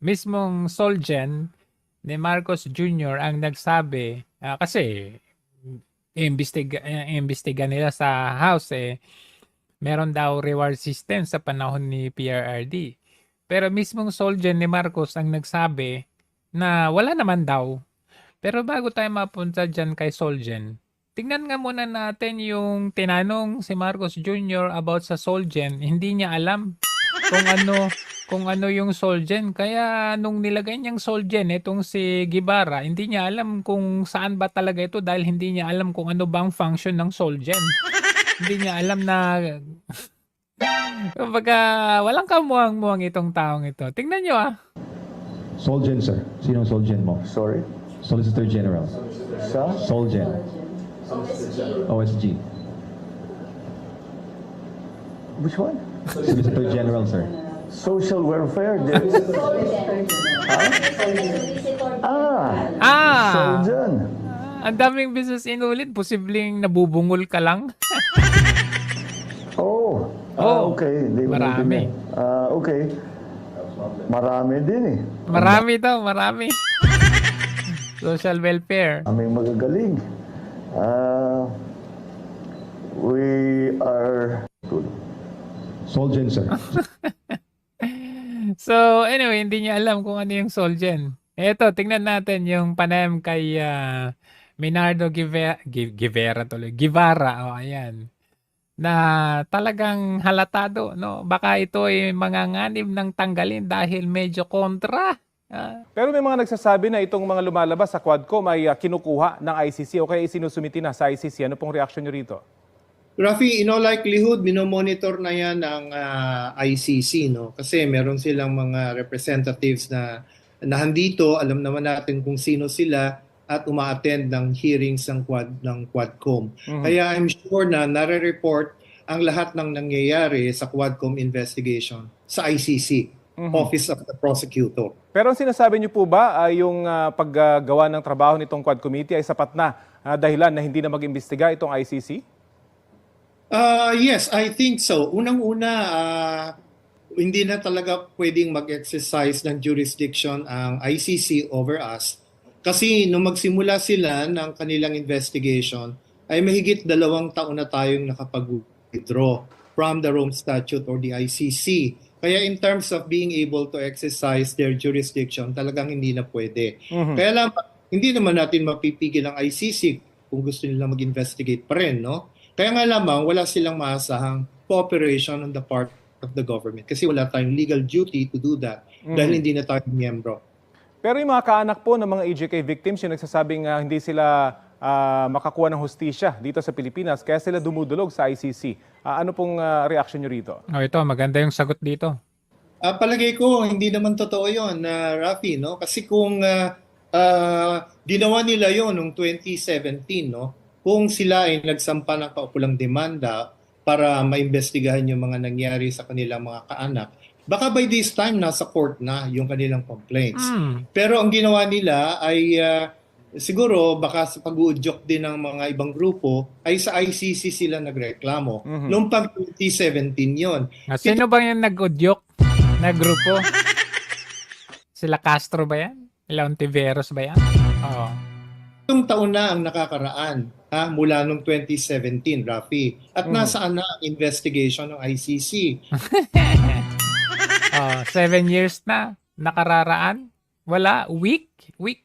mismong Solgen ni Marcos Jr. ang nagsabi, kasi imbestiga nila sa House meron daw reward system sa panahon ni PRRD. Pero mismong Solgen ni Marcos ang nagsabi na wala naman daw. Pero bago tayo mapunta dyan kay Solgen, tingnan nga muna natin yung tinanong si Marcos Jr. about sa Solgen. Hindi niya alam kung ano yung Solgen. Kaya nung nilagay niyang Solgen, itong si Guevara, hindi niya alam kung saan ba talaga ito dahil hindi niya alam kung ano bang function ng Solgen. Hindi niya alam na kumbaga walang kamuhang-muhang itong taong ito. Tingnan niyo Solgen, sir. Sinong Solgen mo? Sorry? Solicitor General. Sa? Solgen. OSG. Which one? Solicitor General, sir. Social welfare. Soldier. Ang daming business inulit. Posibleng nabubungol ka lang. Okay. Hindi ko marami. naintindihan. Okay. Marami din eh. Marami daw, marami. Social welfare. Aming magagaling. We are good. Solgen, sir. So, anyway, hindi niya alam kung ano yung Solgen. Eto, tingnan natin yung panayam kay Minardo Guevara tuloy. Guevara, ayan. Na talagang halatado, no? Baka ito ay manganganib ng tanggalin dahil medyo kontra. Pero may mga nagsasabi na itong mga lumalabas sa Quadcom ay kinukuha ng ICC o kaya isinusumiti na sa ICC. Ano pong reaksyon nyo rito? Rafi, in all likelihood, minomonitor na yan ng ICC, no? Kasi meron silang mga representatives na handito, alam naman natin kung sino sila at uma-attend ng hearings ng Quadcom. Kaya I'm sure na nare-report ang lahat ng nangyayari sa Quadcom investigation sa ICC, Office of the Prosecutor. Pero ang sinasabi niyo po ba yung paggawa ng trabaho nitong Quad Committee ay sapat na dahilan na hindi na mag-imbestiga itong ICC? Yes, I think so. Unang-una, hindi na talaga pwedeng mag-exercise ng jurisdiction ang ICC over us. Kasi nung magsimula sila ng kanilang investigation, ay mahigit 2 taon na tayong nakapag-withdraw from the Rome Statute or the ICC. Kaya in terms of being able to exercise their jurisdiction, talagang hindi na pwede. Kaya lang, hindi naman natin mapipigil ang ICC kung gusto nila mag-investigate pa rin, no? Kaya nga lamang, wala silang maasahang cooperation on the part of the government kasi wala tayong legal duty to do that dahil hindi na tayo miyembro. Pero yung mga kaanak po ng mga EJK victims, yung nagsasabing hindi sila makakuha ng hustisya dito sa Pilipinas, kaya sila dumudulog sa ICC. Ano pong reaksyon nyo rito? Ito, maganda yung sagot dito. Palagay ko, hindi naman totoo yun, Rafi, no? Kasi kung ginawa nila yon noong 2017, no? Kung sila ay nagsampa ng kaukulang demanda para maimbestigahan yung mga nangyari sa kanilang mga kaanak, baka by this time nasa court na yung kanilang complaints. Pero ang ginawa nila ay siguro baka sa pag-uudyok din ng mga ibang grupo ay sa ICC sila nagreklamo. Noong pag 2017 yon. Sino ba yung nag-udyok na grupo? Sila Castro ba yan? Leontiveros ba yan? Oo. Itong taon na ang nakakaraan mula noong 2017, Rafi. At nasaan na ang investigation ng ICC? 7 years na nakararaan. Wala. Weak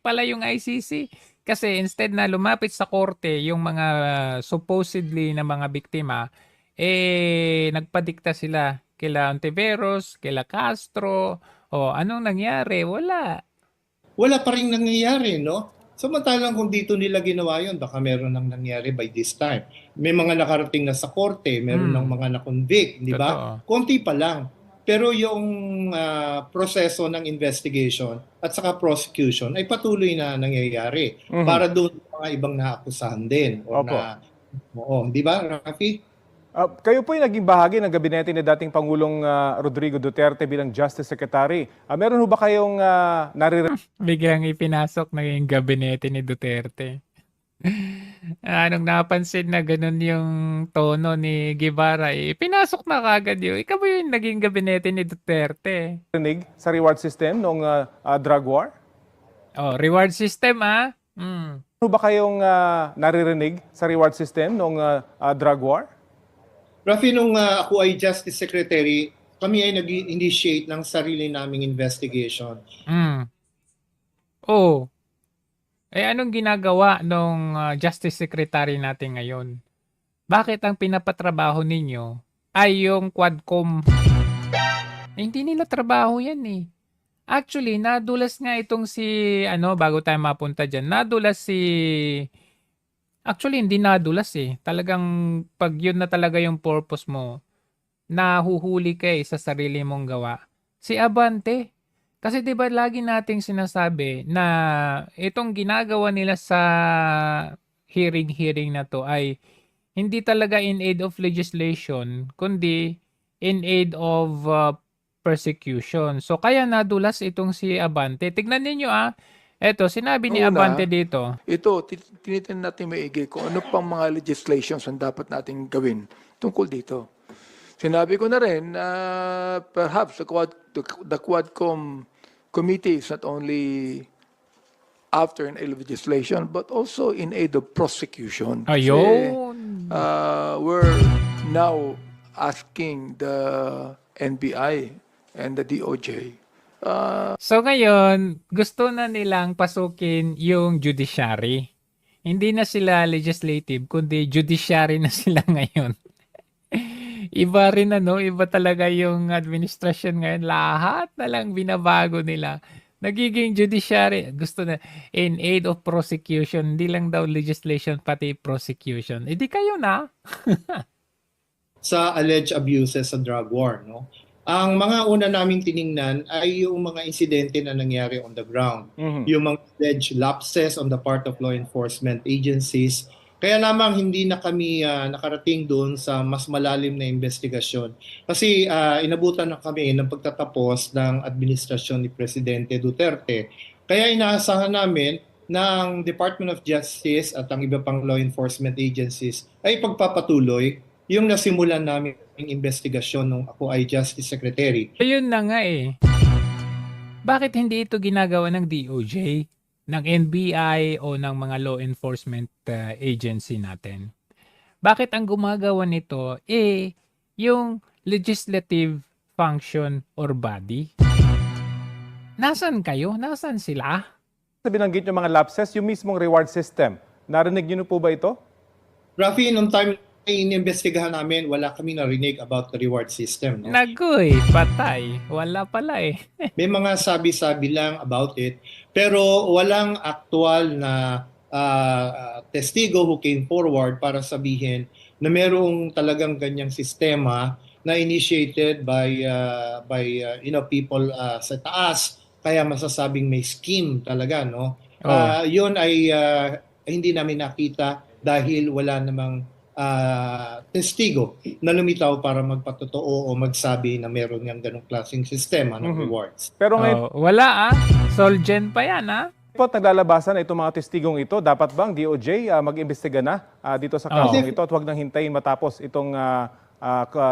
pala yung ICC. Kasi instead na lumapit sa korte yung mga supposedly na mga biktima, nagpadikta sila kila Ontiveros, kila Castro. Anong nangyari? Wala. Wala pa rin nangyayari, no? Samantalang kung dito nila ginawa yun, baka meron nang nangyari by this time. May mga nakarating na sa korte, meron ng mga na-convict, di ba? Konti pa lang. Pero yung proseso ng investigation at saka prosecution ay patuloy na nangyayari para doon sa mga ibang naakusahan din. Di ba, Rafi? Kayo po yung naging bahagi ng gabinete ni dating Pangulong Rodrigo Duterte bilang Justice Secretary. Meron ho ba kayong Biglang ipinasok na yung gabinete ni Duterte. Nung napansin na gano'n yung tono ni Guevara, pinasok na kaagad yun. Ikaw ba yung naging gabinete ni Duterte? Rinig sa reward system noong drug war? Oh, reward system ah. Mm. Ano ba kayong naririnig sa reward system noong drug war? Rafi, nung ako ay Justice Secretary, kami ay nag-initiate ng sarili naming investigation. Mm. Oh. Anong ginagawa nung Justice Secretary natin ngayon? Bakit ang pinapatrabaho ninyo ay yung Quadcom? Hindi nila trabaho yan eh. Actually, nadulas nga itong si, bago tayo mapunta dyan, actually hindi nadulas eh. Talagang pag yun na talaga yung purpose mo, nahuhuli ka sa sarili mong gawa. Si Abante. Kasi 'di ba lagi nating sinasabi na itong ginagawa nila sa hearing na to ay hindi talaga in aid of legislation kundi in aid of persecution. So kaya nadulas itong si Abante. Tignan niyo eto sinabi ni Una, Abante dito. Ito, tinitin natin maigi kung ano pang mga legislations ang dapat nating gawin tungkol dito. Sinabi ko na rin na perhaps the Quadcom committee is not only after an aid of legislation but also in aid of prosecution. Kasi, Ayun. we're now asking the NBI and the DOJ So ngayon, gusto na nilang pasukin yung judiciary. Hindi na sila legislative, kundi judiciary na sila ngayon. Iba rin iba talaga yung administrasyon ngayon. Lahat na lang binabago nila. Nagiging judiciary. Gusto na in aid of prosecution. Hindi lang daw legislation, pati prosecution. Di kayo na. Sa alleged abuses sa drug war, no? Ang mga una naming tiningnan ay yung mga insidente na nangyari on the ground. Yung mga alleged lapses on the part of law enforcement agencies. Kaya lamang hindi na kami nakarating doon sa mas malalim na investigasyon. Kasi inabutan na kami ng pagtatapos ng administrasyon ni Presidente Duterte. Kaya inaasahan namin na ang Department of Justice at ang iba pang law enforcement agencies ay pagpapatuloy yung nasimulan namin investigasyon nung ako ay Justice Secretary. Ayun na nga Bakit hindi ito ginagawa ng DOJ? Ng NBI o ng mga law enforcement agency natin. Bakit ang gumagawa nito yung legislative function or body? Nasaan kayo? Nasaan sila? Sa binanggit yung mga lapses, yung mismong reward system, narinig niyo po ba ito? Rafi, nung time na inimbestigahan namin, wala kami narinig about the reward system. No? Nagoy, patay. Wala pala May mga sabi-sabi lang about it, pero walang actual na testigo who came forward para sabihin na merong talagang ganyang sistema na initiated by people sa taas, kaya masasabing may scheme talaga, no? Yun ay hindi namin nakita dahil wala namang testigo na lumitaw para magpatotoo o magsabi na meron ng ganong klaseng sistema ng rewards. Pero ngayon wala Solgen pa yan po, naglalabasan na itong mga testigong ito. Dapat bang DOJ mag-imbestiga na dito sa kasong ito at huwag nang hintayin matapos itong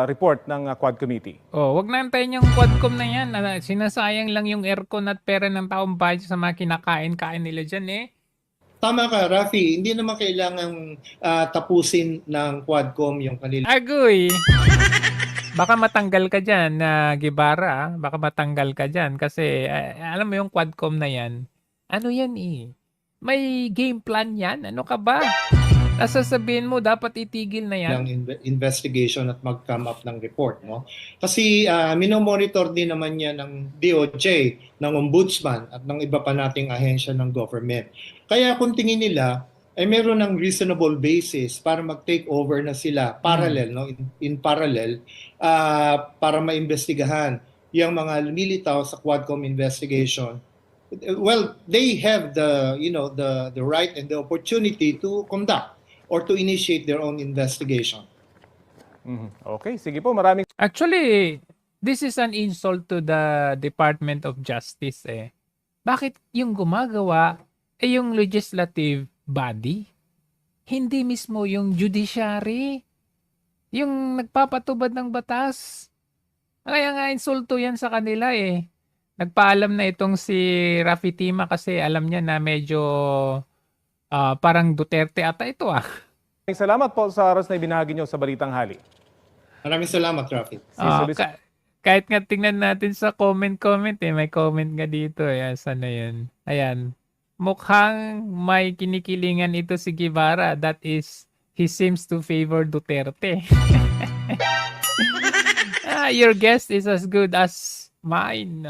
report ng Quad Committee? Wag na antayin yung Quadcom na yan. Sinasayang lang yung aircon at pera ng taong bayan sa mga kinakain-kain nila dyan Tama ka, Rafi. Hindi naman kailangang tapusin ng Quadcom yung kanila. Agoy! Baka matanggal ka dyan, Guevara. Baka matanggal ka dyan. Kasi, alam mo yung Quadcom na yan. Ano yan May game plan yan. Ano ka ba? Sasabihin mo, dapat itigil na yan. ng investigation at mag-come up ng report, no? Kasi minomonitor din naman yan ng DOJ, ng Ombudsman at ng iba pa nating ahensya ng government. Kaya kung tingin nila ay meron ng reasonable basis para mag-take over na sila parallel, no? In parallel para maimbestigahan yung mga lumilitaw sa Quadcom investigation. Well, they have the right and the opportunity to conduct or to initiate their own investigation. Okay, sige po, maraming Actually, this is an insult to the Department of Justice Bakit yung gumagawa yung legislative body? hindi mismo yung judiciary, yung nagpapatubad ng batas. Kaya nga insulto yan sa kanila eh. Nagpaalam na itong si Rafi Tima kasi alam niya na medyo parang Duterte ata ito ah. Salamat po sa oras na ibinahagi nyo sa Balitang Hali. Maraming salamat, Rafi. Kahit nga tingnan natin sa comment eh. May comment nga dito eh. Saan na yun? Ayan. Mukhang may kinikilingan ito si Guevara. That is, he seems to favor Duterte. Your guess is as good as mine.